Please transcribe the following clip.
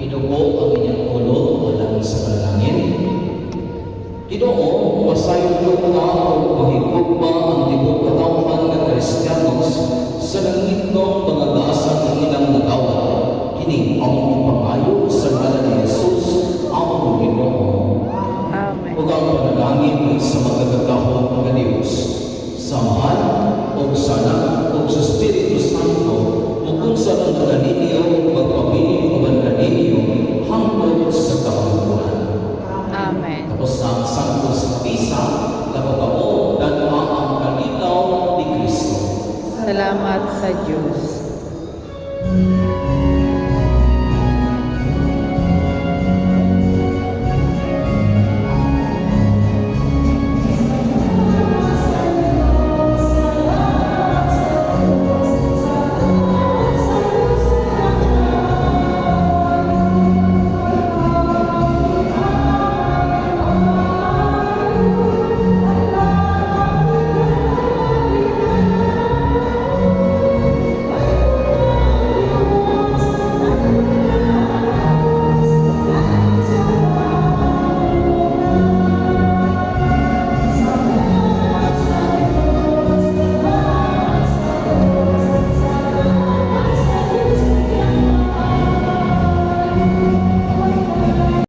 Inugo ang inyong ulo alang sa panalangin. Ginoo, masayon ka o mahigog pa ang tibok katawhan ng Kristiyanos sa langitnong mga dasang ng ilang nagawad. Kini ang ipangayo sa ngalan ni Jesus, ang Ginoo. Amen. Ug ang panalangin sa magagakahon nga Dios, samahan o sana o sa Espiritu Santo, kung sa mga ninyo magpabiling uban kaninyo hangtod sa kabubuhan. Amen. Tapos na ang Santos Misa, nakapao dan ang kalinaw ni Kristo. Salamat sa Diyos.